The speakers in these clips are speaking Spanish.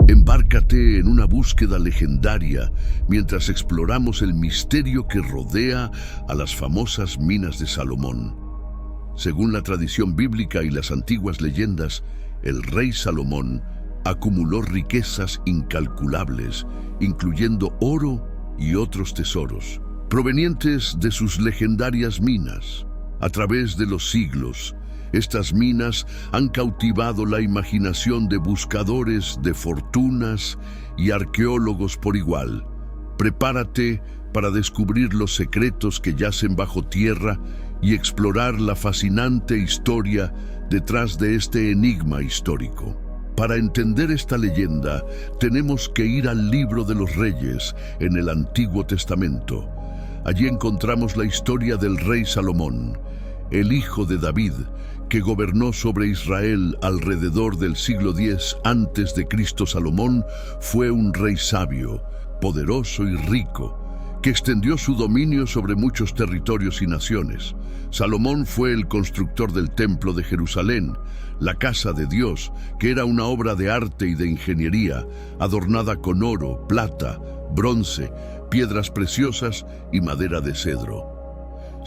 Embárcate en una búsqueda legendaria mientras exploramos el misterio que rodea a las famosas minas de Salomón. Según la tradición bíblica y las antiguas leyendas, el rey Salomón acumuló riquezas incalculables, incluyendo oro y otros tesoros, provenientes de sus legendarias minas. A través de los siglos, estas minas han cautivado la imaginación de buscadores de fortunas y arqueólogos por igual. Prepárate para descubrir los secretos que yacen bajo tierra y explorar la fascinante historia detrás de este enigma histórico. Para entender esta leyenda, tenemos que ir al Libro de los Reyes en el Antiguo Testamento. Allí encontramos la historia del rey Salomón, el hijo de David, que gobernó sobre Israel alrededor del siglo X a.C. Salomón fue un rey sabio, poderoso y rico, que extendió su dominio sobre muchos territorios y naciones. Salomón fue el constructor del Templo de Jerusalén, la casa de Dios, que era una obra de arte y de ingeniería, adornada con oro, plata, bronce, piedras preciosas y madera de cedro.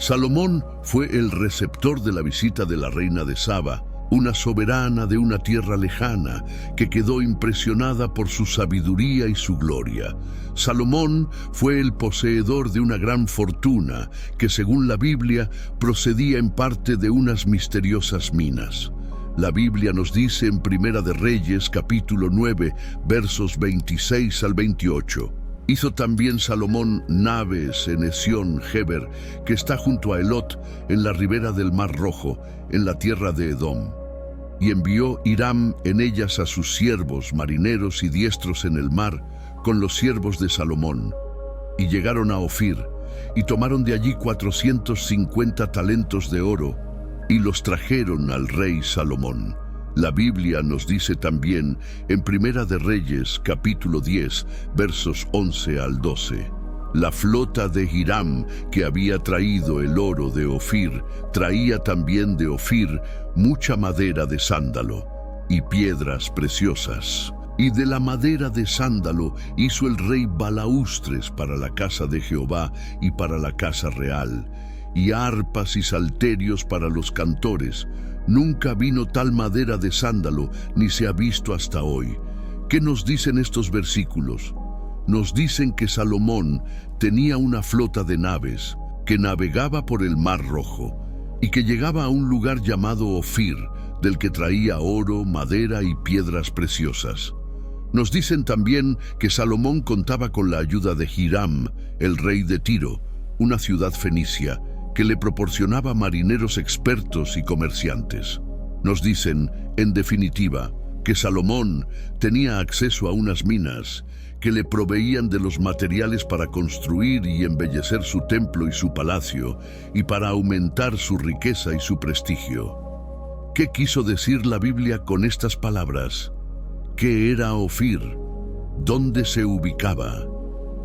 Salomón fue el receptor de la visita de la reina de Saba, una soberana de una tierra lejana que quedó impresionada por su sabiduría y su gloria. Salomón fue el poseedor de una gran fortuna que, según la Biblia, procedía en parte de unas misteriosas minas. La Biblia nos dice en Primera de Reyes, capítulo 9, versos 26 al 28. Hizo también Salomón naves en Esión-Geber, que está junto a Elot, en la ribera del Mar Rojo, en la tierra de Edom. Y envió Hiram en ellas a sus siervos, marineros y diestros en el mar, con los siervos de Salomón. Y llegaron a Ofir, y tomaron de allí 450 talentos de oro, y los trajeron al rey Salomón. La Biblia nos dice también en Primera de Reyes, capítulo 10, versos 11 al 12. La flota de Hiram, que había traído el oro de Ofir, traía también de Ofir mucha madera de sándalo y piedras preciosas. Y de la madera de sándalo hizo el rey balaustres para la casa de Jehová y para la casa real, y arpas y salterios para los cantores. Nunca vino tal madera de sándalo, ni se ha visto hasta hoy. ¿Qué nos dicen estos versículos? Nos dicen que Salomón tenía una flota de naves que navegaba por el Mar Rojo y que llegaba a un lugar llamado Ofir, del que traía oro, madera y piedras preciosas. Nos dicen también que Salomón contaba con la ayuda de Hiram, el rey de Tiro, una ciudad fenicia, que le proporcionaba marineros expertos y comerciantes. Nos dicen, en definitiva, que Salomón tenía acceso a unas minas que le proveían de los materiales para construir y embellecer su templo y su palacio, y para aumentar su riqueza y su prestigio. ¿Qué quiso decir la Biblia con estas palabras? ¿Qué era Ofir? ¿Dónde se ubicaba?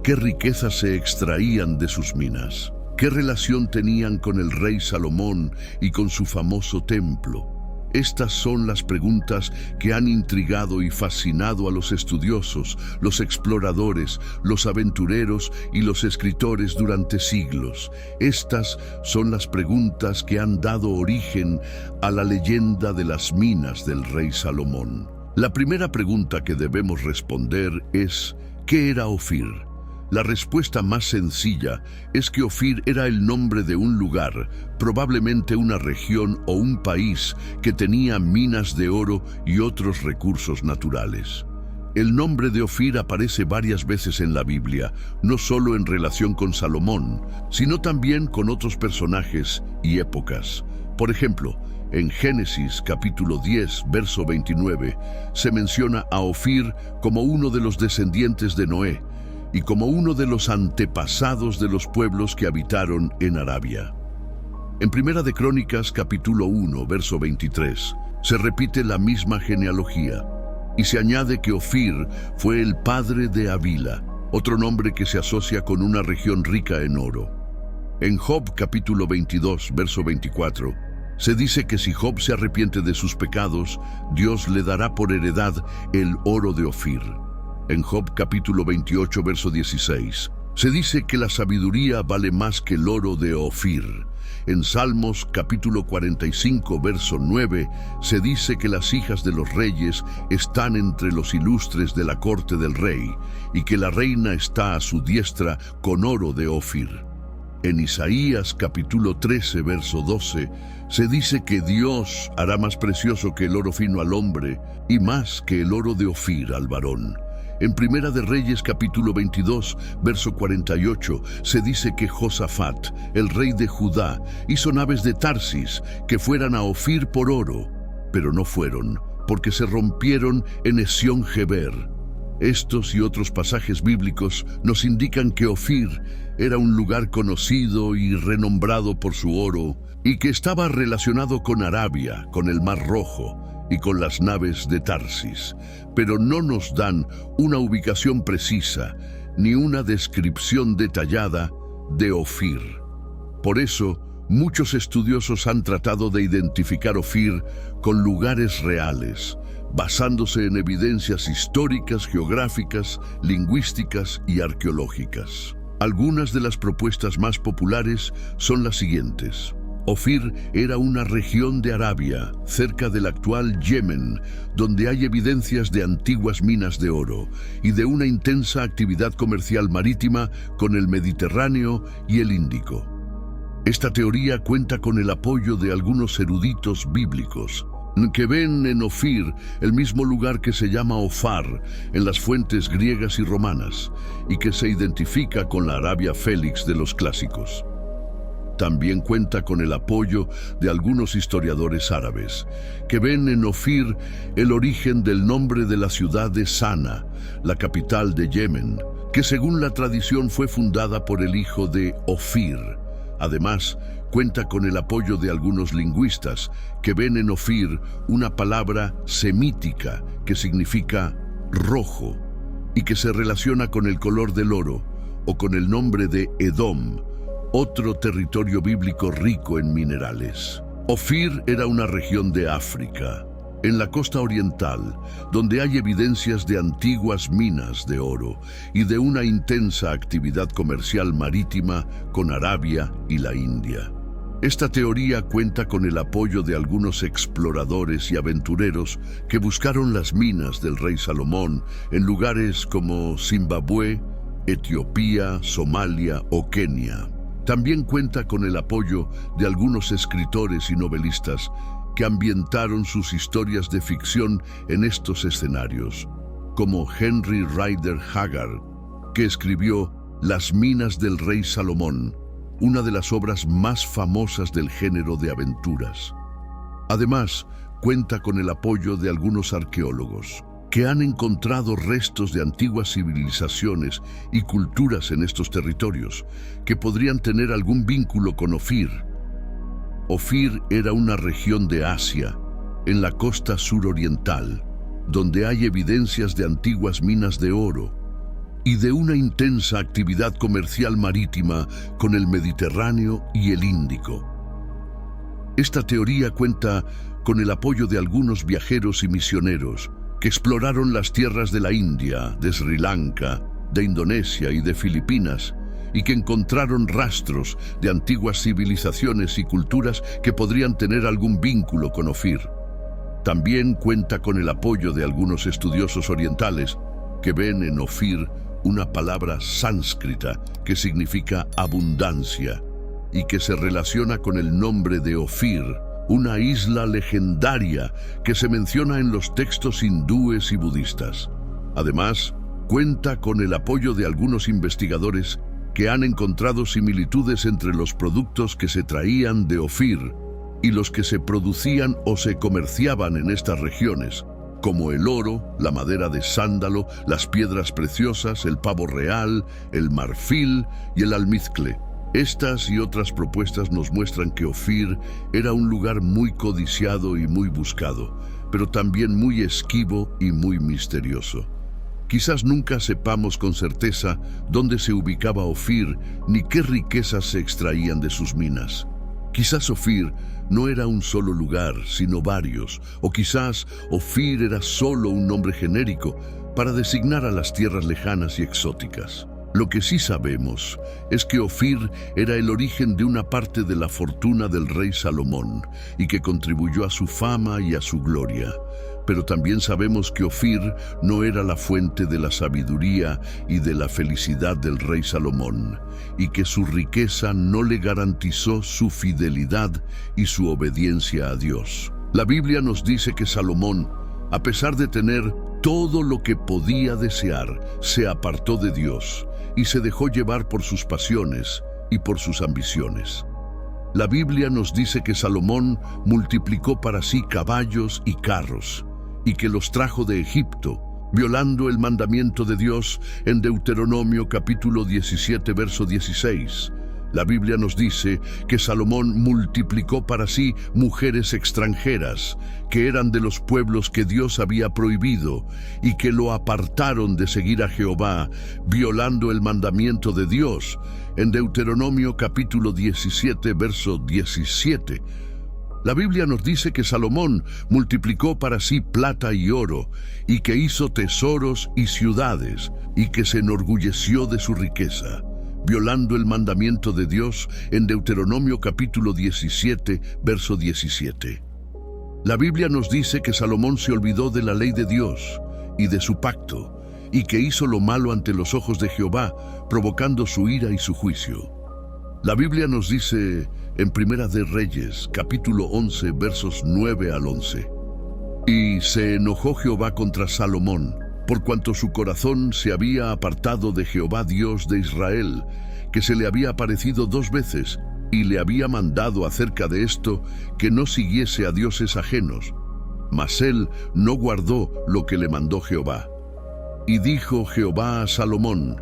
¿Qué riquezas se extraían de sus minas? ¿Qué relación tenían con el rey Salomón y con su famoso templo? Estas son las preguntas que han intrigado y fascinado a los estudiosos, los exploradores, los aventureros y los escritores durante siglos. Estas son las preguntas que han dado origen a la leyenda de las minas del rey Salomón. La primera pregunta que debemos responder es, ¿qué era Ofir? La respuesta más sencilla es que Ofir era el nombre de un lugar, probablemente una región o un país que tenía minas de oro y otros recursos naturales. El nombre de Ofir aparece varias veces en la Biblia, no solo en relación con Salomón, sino también con otros personajes y épocas. Por ejemplo, en Génesis capítulo 10, verso 29, se menciona a Ofir como uno de los descendientes de Noé, y como uno de los antepasados de los pueblos que habitaron en Arabia. En Primera de Crónicas, capítulo 1, verso 23, se repite la misma genealogía, y se añade que Ofir fue el padre de Havila, otro nombre que se asocia con una región rica en oro. En Job, capítulo 22, verso 24, Se dice que si Job se arrepiente de sus pecados, Dios le dará por heredad el oro de Ofir. En Job capítulo 28, verso 16, se dice que la sabiduría vale más que el oro de Ofir. En Salmos capítulo 45, verso 9, se dice que las hijas de los reyes están entre los ilustres de la corte del rey, y que la reina está a su diestra con oro de Ofir. En Isaías capítulo 13, verso 12, se dice que Dios hará más precioso que el oro fino al hombre y más que el oro de Ofir al varón. En Primera de Reyes capítulo 22, verso 48, se dice que Josafat, el rey de Judá, hizo naves de Tarsis que fueran a Ofir por oro, pero no fueron, porque se rompieron en Esión-Geber. Estos y otros pasajes bíblicos nos indican que Ofir era un lugar conocido y renombrado por su oro y que estaba relacionado con Arabia, con el Mar Rojo y con las naves de Tarsis, pero no nos dan una ubicación precisa ni una descripción detallada de Ofir. Por eso, muchos estudiosos han tratado de identificar Ofir con lugares reales, basándose en evidencias históricas, geográficas, lingüísticas y arqueológicas. Algunas de las propuestas más populares son las siguientes. Ofir era una región de Arabia, cerca del actual Yemen, donde hay evidencias de antiguas minas de oro y de una intensa actividad comercial marítima con el Mediterráneo y el Índico. Esta teoría cuenta con el apoyo de algunos eruditos bíblicos, que ven en Ofir el mismo lugar que se llama Ofar en las fuentes griegas y romanas, y que se identifica con la Arabia Félix de los clásicos. También cuenta con el apoyo de algunos historiadores árabes, que ven en Ofir el origen del nombre de la ciudad de Sana, la capital de Yemen, que según la tradición fue fundada por el hijo de Ofir. Además, cuenta con el apoyo de algunos lingüistas que ven en Ofir una palabra semítica que significa rojo y que se relaciona con el color del oro o con el nombre de Edom, otro territorio bíblico rico en minerales. Ofir era una región de África, en la costa oriental, donde hay evidencias de antiguas minas de oro y de una intensa actividad comercial marítima con Arabia y la India. Esta teoría cuenta con el apoyo de algunos exploradores y aventureros que buscaron las minas del rey Salomón en lugares como Zimbabue, Etiopía, Somalia o Kenia. También cuenta con el apoyo de algunos escritores y novelistas que ambientaron sus historias de ficción en estos escenarios, como Henry Rider Haggard, que escribió Las minas del rey Salomón, una de las obras más famosas del género de aventuras. Además, cuenta con el apoyo de algunos arqueólogos, que han encontrado restos de antiguas civilizaciones y culturas en estos territorios, que podrían tener algún vínculo con Ofir. Ofir era una región de Asia, en la costa suroriental, donde hay evidencias de antiguas minas de oro y de una intensa actividad comercial marítima con el Mediterráneo y el Índico. Esta teoría cuenta con el apoyo de algunos viajeros y misioneros que exploraron las tierras de la India, de Sri Lanka, de Indonesia y de Filipinas, y que encontraron rastros de antiguas civilizaciones y culturas que podrían tener algún vínculo con Ofir. También cuenta con el apoyo de algunos estudiosos orientales que ven en Ofir una palabra sánscrita que significa abundancia y que se relaciona con el nombre de Ofir, una isla legendaria que se menciona en los textos hindúes y budistas. Además, cuenta con el apoyo de algunos investigadores que han encontrado similitudes entre los productos que se traían de Ofir y los que se producían o se comerciaban en estas regiones, como el oro, la madera de sándalo, las piedras preciosas, el pavo real, el marfil y el almizcle. Estas y otras propuestas nos muestran que Ofir era un lugar muy codiciado y muy buscado, pero también muy esquivo y muy misterioso. Quizás nunca sepamos con certeza dónde se ubicaba Ofir ni qué riquezas se extraían de sus minas. Quizás Ofir no era un solo lugar, sino varios, o quizás Ofir era solo un nombre genérico para designar a las tierras lejanas y exóticas. Lo que sí sabemos es que Ofir era el origen de una parte de la fortuna del rey Salomón y que contribuyó a su fama y a su gloria. Pero también sabemos que Ofir no era la fuente de la sabiduría y de la felicidad del rey Salomón, y que su riqueza no le garantizó su fidelidad y su obediencia a Dios. La Biblia nos dice que Salomón, a pesar de tener todo lo que podía desear, se apartó de Dios y se dejó llevar por sus pasiones y por sus ambiciones. La Biblia nos dice que Salomón multiplicó para sí caballos y carros, y que los trajo de Egipto, violando el mandamiento de Dios en Deuteronomio capítulo 17, verso 16. La Biblia nos dice que Salomón multiplicó para sí mujeres extranjeras, que eran de los pueblos que Dios había prohibido y que lo apartaron de seguir a Jehová, violando el mandamiento de Dios, en Deuteronomio capítulo 17, verso 17. La Biblia nos dice que Salomón multiplicó para sí plata y oro, y que hizo tesoros y ciudades, y que se enorgulleció de su riqueza, violando el mandamiento de Dios en Deuteronomio capítulo 17, verso 17. La Biblia nos dice que Salomón se olvidó de la ley de Dios y de su pacto, y que hizo lo malo ante los ojos de Jehová, provocando su ira y su juicio. La Biblia nos dice en Primera de Reyes, capítulo 11, versos 9 al 11. Y se enojó Jehová contra Salomón, por cuanto su corazón se había apartado de Jehová Dios de Israel, que se le había aparecido 2 veces, y le había mandado acerca de esto que no siguiese a dioses ajenos. Mas él no guardó lo que le mandó Jehová. Y dijo Jehová a Salomón: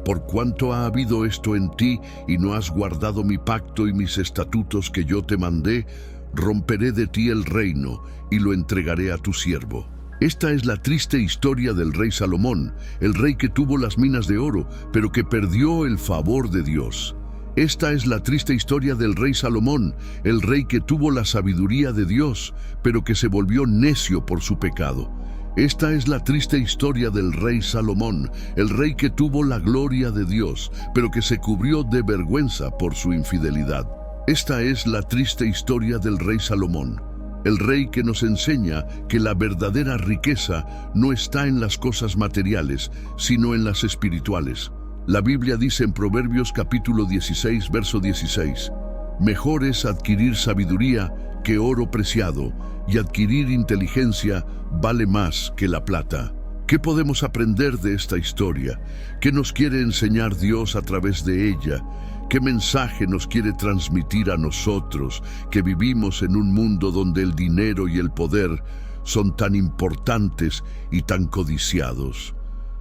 por cuanto ha habido esto en ti, y no has guardado mi pacto y mis estatutos que yo te mandé, romperé de ti el reino, y lo entregaré a tu siervo. Esta es la triste historia del rey Salomón, el rey que tuvo las minas de oro, pero que perdió el favor de Dios. Esta es la triste historia del rey Salomón, el rey que tuvo la sabiduría de Dios, pero que se volvió necio por su pecado. Esta es la triste historia del rey Salomón, el rey que tuvo la gloria de Dios, pero que se cubrió de vergüenza por su infidelidad. Esta es la triste historia del rey Salomón, el rey que nos enseña que la verdadera riqueza no está en las cosas materiales, sino en las espirituales. La Biblia dice en Proverbios capítulo 16, verso 16, mejor es adquirir sabiduría que oro preciado, y adquirir inteligencia vale más que la plata. ¿Qué podemos aprender de esta historia? ¿Qué nos quiere enseñar Dios a través de ella? ¿Qué mensaje nos quiere transmitir a nosotros que vivimos en un mundo donde el dinero y el poder son tan importantes y tan codiciados?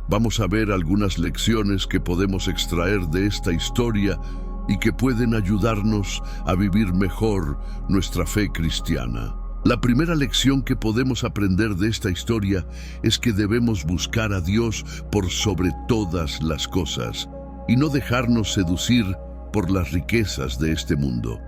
Vamos a ver algunas lecciones que podemos extraer de esta historia y que pueden ayudarnos a vivir mejor nuestra fe cristiana. La primera lección que podemos aprender de esta historia es que debemos buscar a Dios por sobre todas las cosas y no dejarnos seducir por las riquezas de este mundo.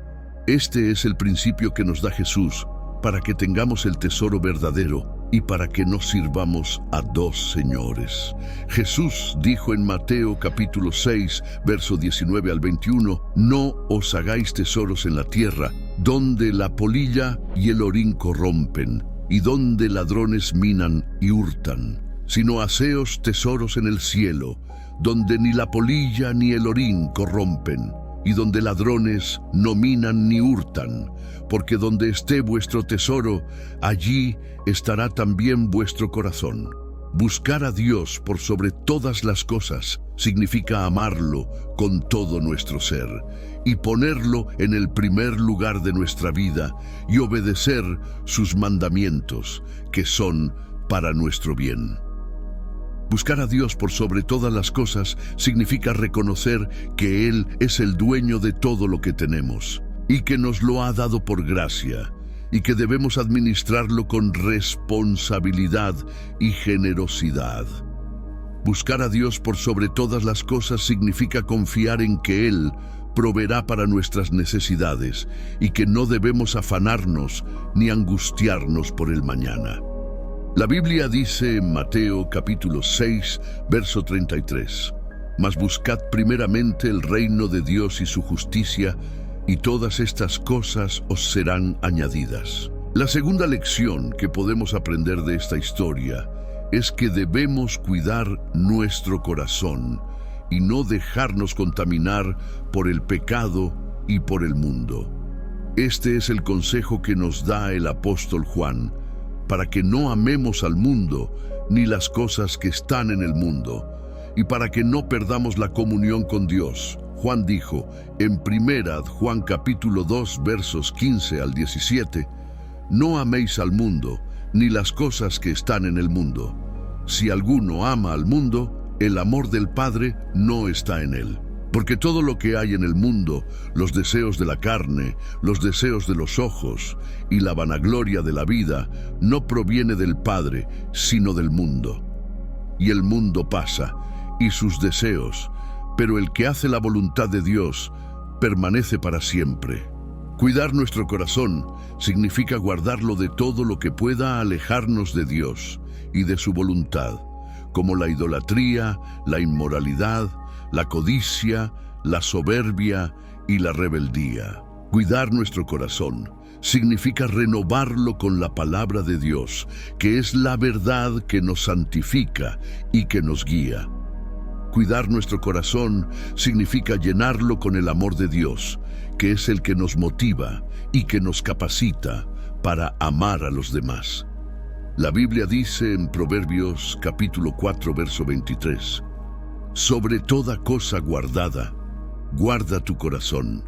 Este es el principio que nos da Jesús para que tengamos el tesoro verdadero y para que no sirvamos a 2 señores. Jesús dijo en Mateo capítulo 6, verso 19 al 21, no os hagáis tesoros en la tierra, donde la polilla y el orín corrompen, y donde ladrones minan y hurtan, sino haceos tesoros en el cielo, donde ni la polilla ni el orín corrompen, y donde ladrones no minan ni hurtan, porque donde esté vuestro tesoro, allí estará también vuestro corazón. Buscar a Dios por sobre todas las cosas significa amarlo con todo nuestro ser y ponerlo en el primer lugar de nuestra vida y obedecer sus mandamientos, que son para nuestro bien. Buscar a Dios por sobre todas las cosas significa reconocer que Él es el dueño de todo lo que tenemos y que nos lo ha dado por gracia y que debemos administrarlo con responsabilidad y generosidad. Buscar a Dios por sobre todas las cosas significa confiar en que Él proveerá para nuestras necesidades y que no debemos afanarnos ni angustiarnos por el mañana. La Biblia dice en Mateo capítulo 6, verso 33, «Mas buscad primeramente el reino de Dios y su justicia, y todas estas cosas os serán añadidas». La segunda lección que podemos aprender de esta historia es que debemos cuidar nuestro corazón y no dejarnos contaminar por el pecado y por el mundo. Este es el consejo que nos da el apóstol Juan, para que no amemos al mundo ni las cosas que están en el mundo, y para que no perdamos la comunión con Dios. Juan dijo en 1 Juan capítulo 2 versos 15 al 17, «No améis al mundo, ni las cosas que están en el mundo. Si alguno ama al mundo, el amor del Padre no está en él. Porque todo lo que hay en el mundo, los deseos de la carne, los deseos de los ojos y la vanagloria de la vida, no proviene del Padre, sino del mundo. Y el mundo pasa, y sus deseos, pero el que hace la voluntad de Dios permanece para siempre». Cuidar nuestro corazón significa guardarlo de todo lo que pueda alejarnos de Dios y de su voluntad, como la idolatría, la inmoralidad, la codicia, la soberbia y la rebeldía. Cuidar nuestro corazón significa renovarlo con la palabra de Dios, que es la verdad que nos santifica y que nos guía. Cuidar nuestro corazón significa llenarlo con el amor de Dios, que es el que nos motiva y que nos capacita para amar a los demás. La Biblia dice en Proverbios capítulo 4, verso 23, «Sobre toda cosa guardada, guarda tu corazón,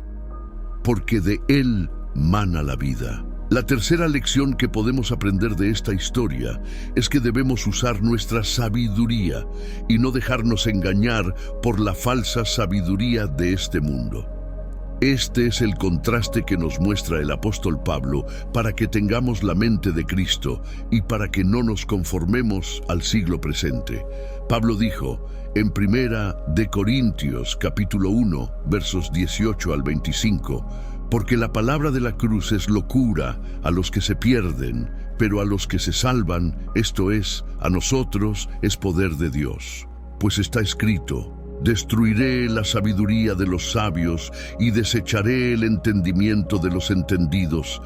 porque de él mana la vida». La tercera lección que podemos aprender de esta historia es que debemos usar nuestra sabiduría y no dejarnos engañar por la falsa sabiduría de este mundo. Este es el contraste que nos muestra el apóstol Pablo para que tengamos la mente de Cristo y para que no nos conformemos al siglo presente. Pablo dijo en 1 Corintios capítulo 1, versos 18 al 25, «Porque la palabra de la cruz es locura a los que se pierden, pero a los que se salvan, esto es, a nosotros, es poder de Dios. Pues está escrito, destruiré la sabiduría de los sabios y desecharé el entendimiento de los entendidos.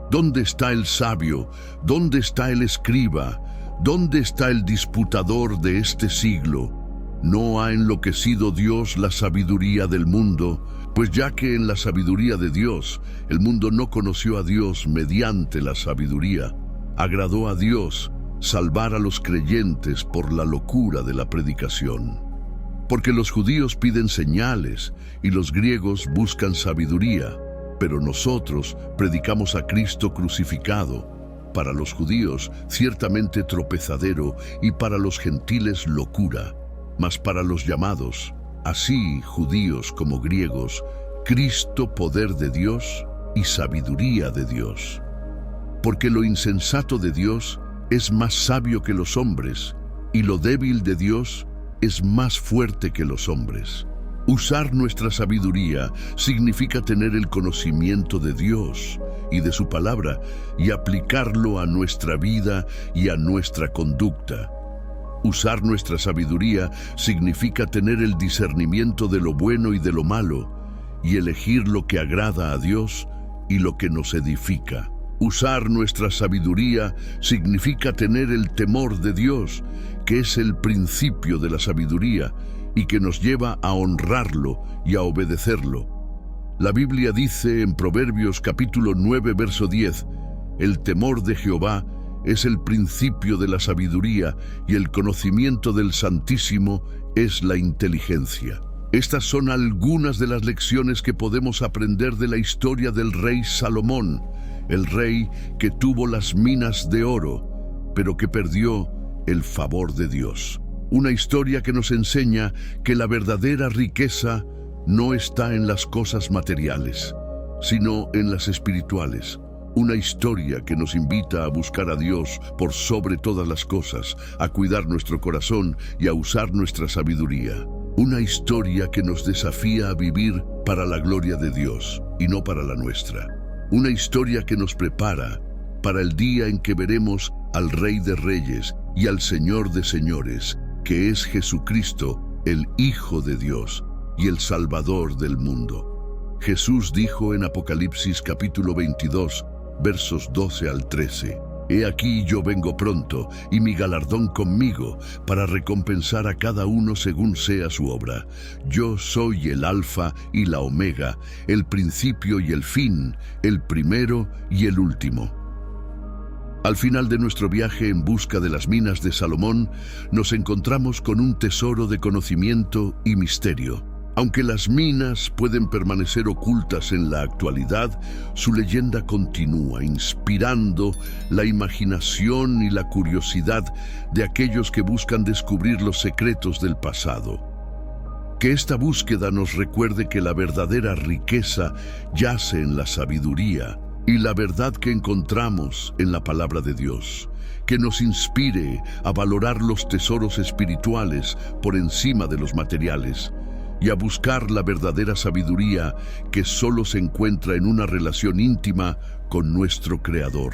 ¿Dónde está el sabio? ¿Dónde está el escriba? ¿Dónde está el disputador de este siglo? ¿No ha enloquecido Dios la sabiduría del mundo? Pues ya que en la sabiduría de Dios, el mundo no conoció a Dios mediante la sabiduría, agradó a Dios salvar a los creyentes por la locura de la predicación. Porque los judíos piden señales y los griegos buscan sabiduría, pero nosotros predicamos a Cristo crucificado, para los judíos ciertamente tropezadero y para los gentiles locura, mas para los llamados, así judíos como griegos, Cristo poder de Dios y sabiduría de Dios. Porque lo insensato de Dios es más sabio que los hombres, y lo débil de Dios es más fuerte que los hombres. Usar nuestra sabiduría significa tener el conocimiento de Dios y de su palabra y aplicarlo a nuestra vida y a nuestra conducta. Usar nuestra sabiduría significa tener el discernimiento de lo bueno y de lo malo y elegir lo que agrada a Dios y lo que nos edifica. Usar nuestra sabiduría significa tener el temor de Dios, que es el principio de la sabiduría y que nos lleva a honrarlo y a obedecerlo. La Biblia dice en Proverbios capítulo 9, verso 10, «El temor de Jehová es el principio de la sabiduría y el conocimiento del Santísimo es la inteligencia». Estas son algunas de las lecciones que podemos aprender de la historia del rey Salomón, el rey que tuvo las minas de oro, pero que perdió el favor de Dios. Una historia que nos enseña que la verdadera riqueza no está en las cosas materiales, sino en las espirituales. Una historia que nos invita a buscar a Dios por sobre todas las cosas, a cuidar nuestro corazón y a usar nuestra sabiduría. Una historia que nos desafía a vivir para la gloria de Dios y no para la nuestra. Una historia que nos prepara para el día en que veremos al Rey de Reyes y al Señor de Señores, que es Jesucristo, el Hijo de Dios y el Salvador del mundo. Jesús dijo en Apocalipsis capítulo 22, versos 12 al 13, «He aquí yo vengo pronto, y mi galardón conmigo, para recompensar a cada uno según sea su obra. Yo soy el Alfa y la Omega, el principio y el fin, el primero y el último». Al final de nuestro viaje en busca de las minas de Salomón, nos encontramos con un tesoro de conocimiento y misterio. Aunque las minas pueden permanecer ocultas en la actualidad, su leyenda continúa, inspirando la imaginación y la curiosidad de aquellos que buscan descubrir los secretos del pasado. Que esta búsqueda nos recuerde que la verdadera riqueza yace en la sabiduría y la verdad que encontramos en la palabra de Dios, que nos inspire a valorar los tesoros espirituales por encima de los materiales y a buscar la verdadera sabiduría que solo se encuentra en una relación íntima con nuestro Creador.